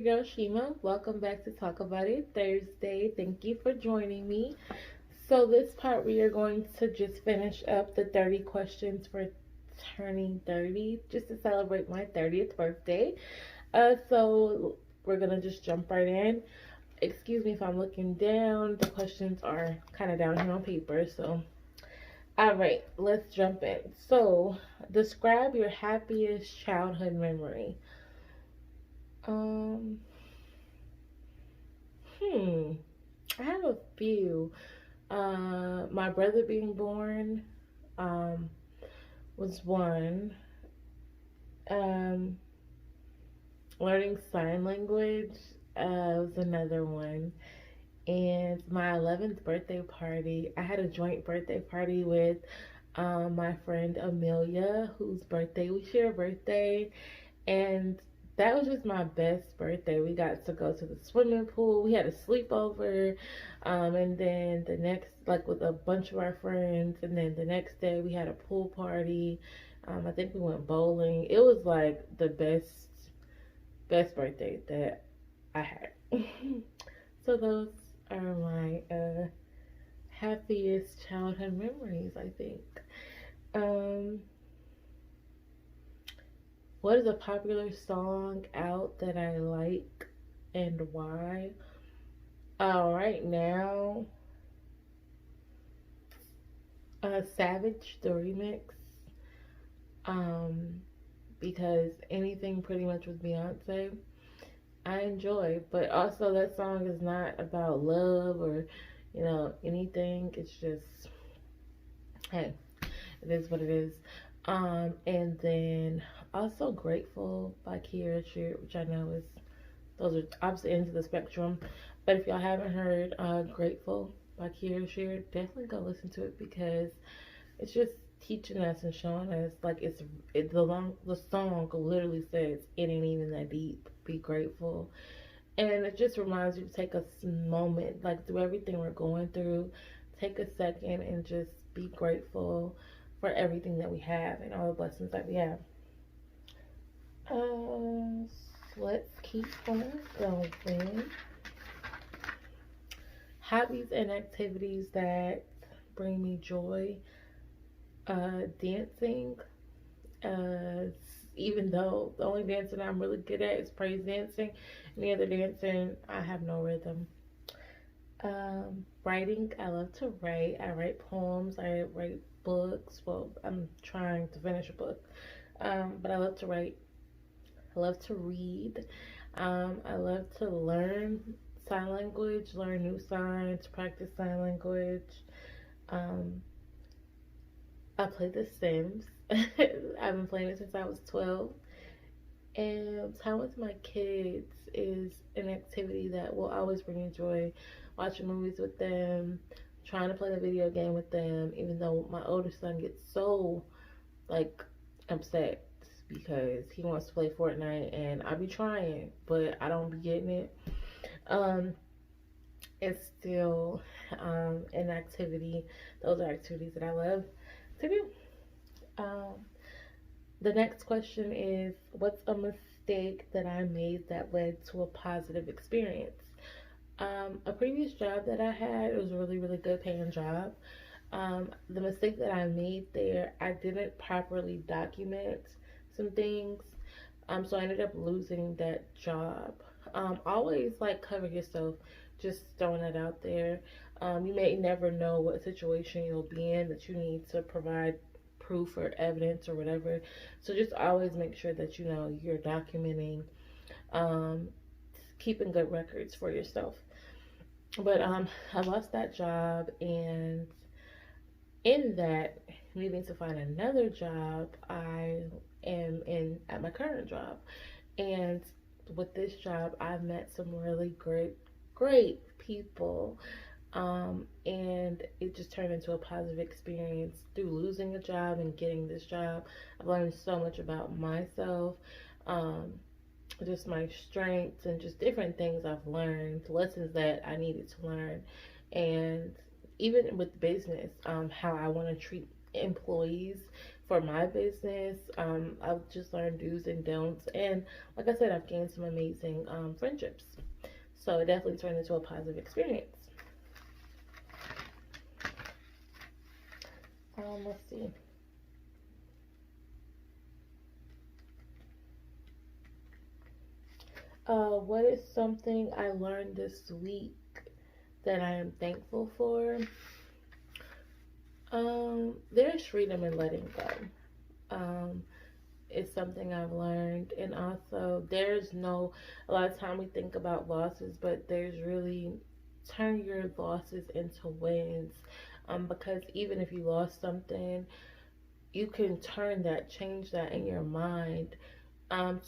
girl Shima. Welcome back to Talk About It Thursday. Thank you for joining me. So, this part we are going to just finish up the 30 questions for turning 30, just to celebrate my 30th birthday. So we're gonna just jump right in. Excuse me if I'm looking down. The questions are kind of down here on paper. So, all right, let's jump in. So, describe your happiest childhood memory. Um, hmm. I have a few. My brother being born, um, was one. Um, learning sign language, was another one. And my 11th birthday party, I had a joint birthday party with my friend Amelia, whose birthday we share a birthday. And that was just my best birthday. We got to go to the swimming pool. We had a sleepover. And then the next, like with a bunch of our friends. And then the next day we had a pool party. I think we went bowling. It was like the best birthday that I had. So those are my happiest childhood memories, I think. Um, what is a popular song out that I like and why? Right now, Savage the remix. Um, because anything pretty much with Beyonce, I enjoy. But also, that song is not about love or anything. It's just, hey, it is what it is. And then also Grateful by Kiera Sheard, which I know is, those are opposite ends of the spectrum. But if y'all haven't heard Grateful by Kiera Sheard, definitely go listen to it because it's just teaching us and showing us like the song literally says it ain't even that deep. Be grateful. And it just reminds you to take a moment, like through everything we're going through, take a second and just be grateful for everything that we have and all the blessings that we have. Let's keep on going. Hobbies and activities that bring me joy. Dancing. Uh, even though the only dancing I'm really good at is praise dancing, any other dancing I have no rhythm. Writing. I love to write. I write poems. I write books. Well, I'm trying to finish a book. But I love to write. I love to read. I love to learn sign language, learn new signs, practice sign language. Um, I play The Sims. I've been playing it since I was 12. And time with my kids is an activity that will always bring me joy. Watching movies with them, trying to play the video game with them, even though my oldest son gets so like upset because he wants to play Fortnite and I be trying, but I don't be getting it. Um, it's still an activity. Those are activities that I love to do. Um, the next question is, what's a mistake that I made that led to a positive experience? A previous job that I had, it was a really, really good paying job. The mistake that I made there, I didn't properly document some things. So I ended up losing that job. Always like cover yourself, just throwing that out there. You may never know what situation you'll be in that you need to provide proof or evidence or whatever. So just always make sure that you're documenting, um, keeping good records for yourself. But I lost that job, and in that, needing to find another job, I am in at my current job. And with this job, I've met some really great people. And it just turned into a positive experience through losing a job and getting this job. I've learned so much about myself, um, just my strengths and just different things I've learned, lessons that I needed to learn. And even with business, how I want to treat employees for my business. I've just learned do's and don'ts, and like I said, I've gained some amazing friendships. So it definitely turned into a positive experience. Let's see. What is something I learned this week that I am thankful for? There's freedom in letting go. It's something I've learned, and also there's no. A lot of time we think about losses, but there's really turn your losses into wins. Because even if you lost something, you can turn that, change that in your mind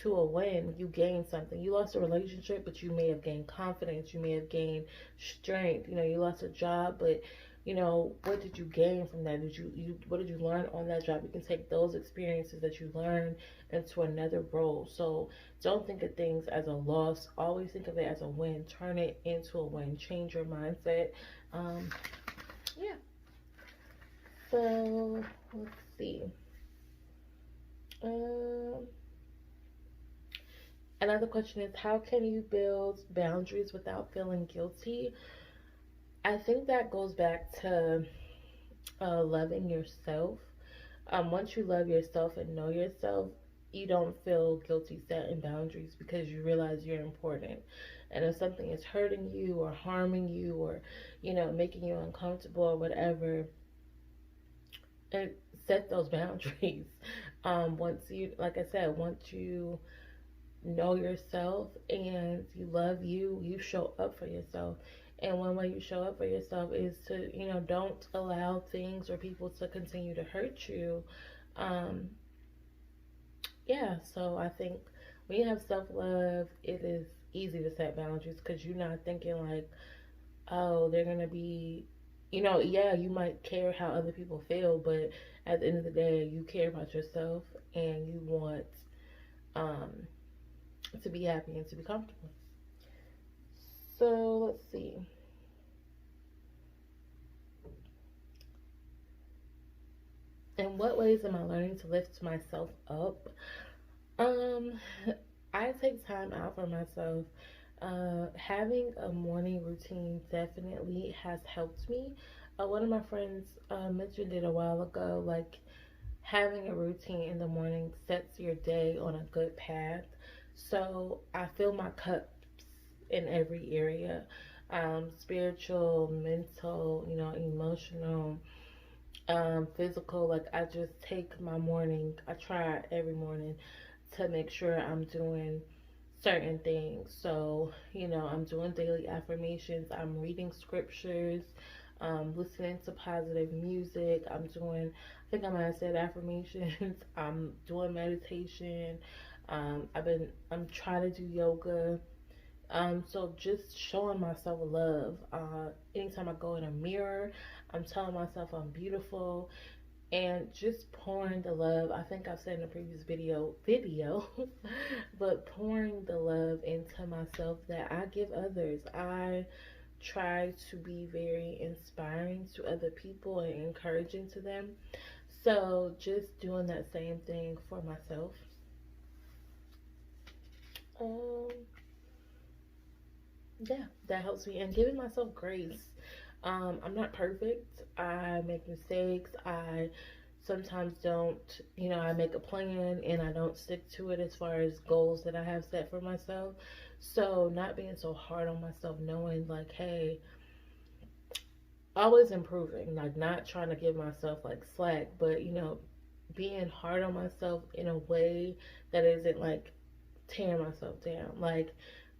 to a win. You gain something. You lost a relationship, but you may have gained confidence. You may have gained strength. You know, you lost a job, but you know, what did you gain from that? Did you what did you learn on that job? You can take those experiences that you learned into another role. So don't think of things as a loss. Always think of it as a win. Turn it into a win. Change your mindset. Um, yeah. So let's see. Um, Another question is, how can you build boundaries without feeling guilty? I think that goes back to loving yourself. Once you love yourself and know yourself, you don't feel guilty setting boundaries because you realize you're important. And if something is hurting you or harming you or, you know, making you uncomfortable or whatever, and set those boundaries. Once you, like I said, once you know yourself and you love you, you show up for yourself. And one way you show up for yourself is to, you know, don't allow things or people to continue to hurt you. Um, yeah, so I think when you have self love, it is easy to set boundaries because you're not thinking like, oh, they're gonna be, you know, yeah, you might care how other people feel, but at the end of the day, you care about yourself and you want um, to be happy and to be comfortable. So let's see. In what ways am I learning to lift myself up? Um, I take time out for myself. Having a morning routine definitely has helped me. One of my friends mentioned it a while ago. Like having a routine in the morning sets your day on a good path. So I fill my cups in every area, spiritual, mental, you know, emotional, physical. Like I just take my morning, I try every morning to make sure I'm doing certain things. So, you know, I'm doing daily affirmations, I'm reading scriptures, listening to positive music, I'm doing, I think I might have said affirmations, I'm doing meditation, I'm trying to do yoga. So just showing myself love. Anytime I go in a mirror, I'm telling myself I'm beautiful and just pouring the love. I think I've said in a previous video, but pouring the love into myself that I give others. I try to be very inspiring to other people and encouraging to them. So just doing that same thing for myself. Um, yeah, that helps me and giving myself grace. I'm not perfect. I make mistakes. I sometimes don't, you know, I make a plan and I don't stick to it as far as goals that I have set for myself. So, not being so hard on myself, knowing like, hey, always improving, like not trying to give myself like slack, but you know, being hard on myself in a way that isn't like tearing myself down. Like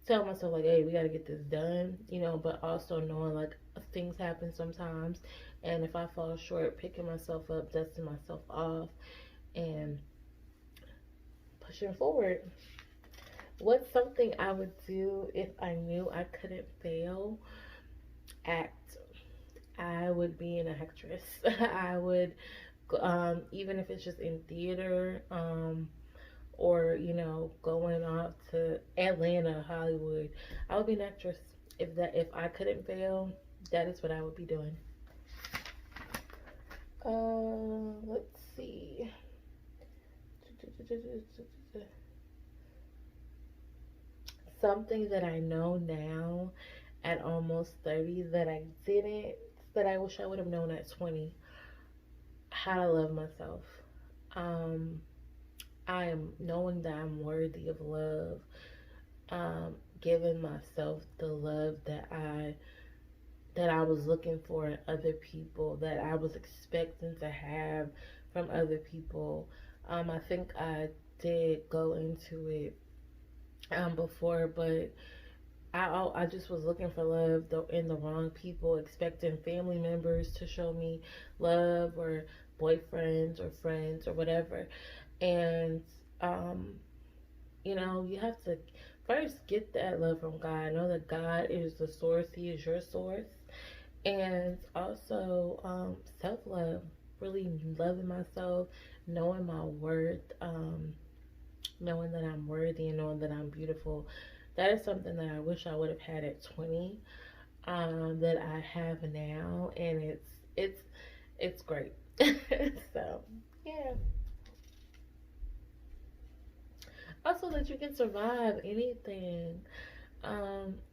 tell myself like, hey, we gotta get this done, you know, but also knowing like things happen sometimes and if I fall short, picking myself up, dusting myself off and pushing forward. What's something I would do if I knew I couldn't fail? Act. I would be an actress. I would even if it's just in theater, or you know going off to Atlanta, Hollywood. I would be an actress. If I couldn't fail, that is what I would be doing. Let's see. Something that I know now at almost 30 that I didn't, that I wish I would have known at 20, how to love myself. Um, I am knowing that I'm worthy of love, giving myself the love that I was looking for in other people, that I was expecting to have from other people. I think I did go into it before, but I just was looking for love in the wrong people, expecting family members to show me love, or boyfriends or friends or whatever. And um, you have to first get that love from God. Know that God is the source; He is your source. And also self love, really loving myself, knowing my worth, knowing that I'm worthy, and knowing that I'm beautiful. That is something that I wish I would have had at 20, that I have now, and it's great. So yeah. Also, that you can survive anything,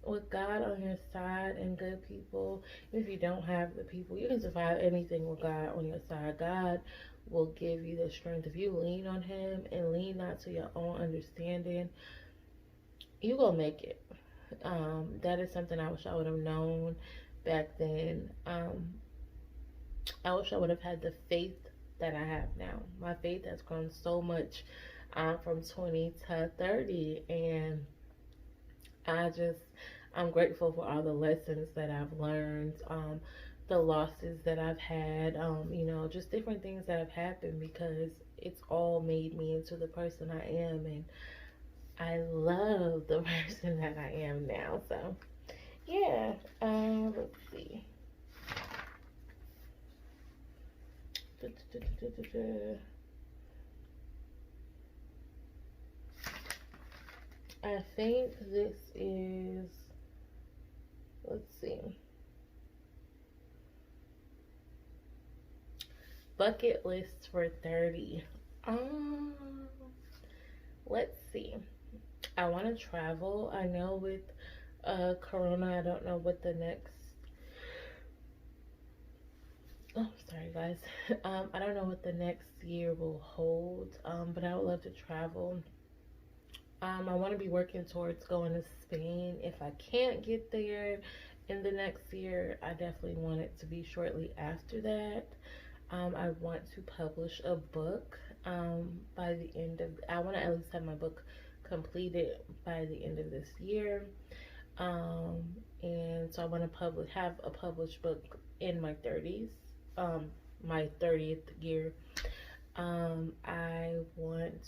with God on your side and good people. If you don't have the people, you can survive anything with God on your side. God will give you the strength. If you lean on Him and lean not to your own understanding, you gonna make it. That is something I wish I would have known back then. I wish I would have had the faith that I have now. My faith has grown so much, from 20 to 30, and I just, I'm grateful for all the lessons that I've learned, the losses that I've had, just different things that have happened, because it's all made me into the person I am, and I love the person that I am now. So, yeah, let's see. I think this is, let's see, bucket list for 30. Um, let's see. I want to travel. I know with Corona, I don't know what the next. Oh, sorry guys. I don't know what the next year will hold. But I would love to travel. I want to be working towards going to Spain. If I can't get there in the next year, I definitely want it to be shortly after that. I want to publish a book, by the end of, I want to at least have my book completed by the end of this year. Um, and so I want to have a published book in my 30s, my 30th year. I want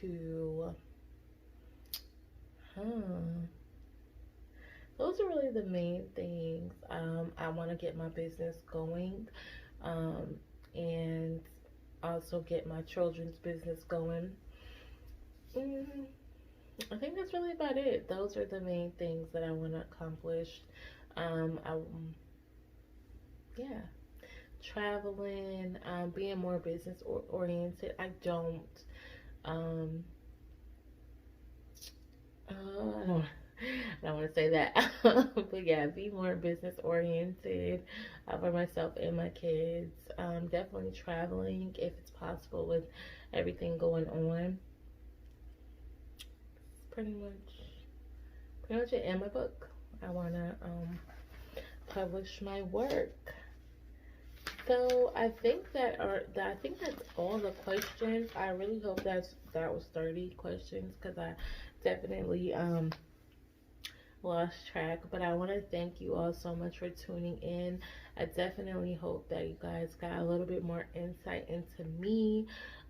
to, those are really the main things. I want to get my business going, um, and also get my children's business going. Mm, I think that's really about it. Those are the main things that I want to accomplish. I, yeah, traveling, being more business oriented. Um, I don't, I don't want to say that, but yeah, be more business oriented, for myself and my kids. Definitely traveling if it's possible with everything going on. It's pretty much it. And my book. I wanna publish my work. So I think I think that's all the questions. I really hope that was 30 questions, because I definitely lost track. But I want to thank you all so much for tuning in. I definitely hope that you guys got a little bit more insight into me.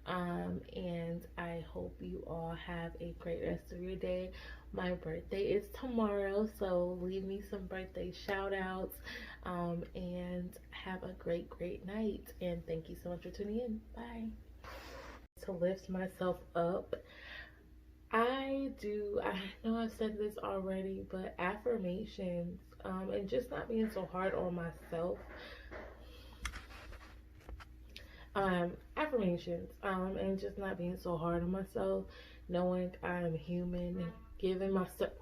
And I hope you all have a great rest of your day. My birthday is tomorrow, so leave me some birthday shout outs. And have a great night. And thank you so much for tuning in. Bye. To lift myself up, I know I've said this already, but affirmations, and just not being so hard on myself. affirmations, and just not being so hard on myself, knowing I'm human, and giving myself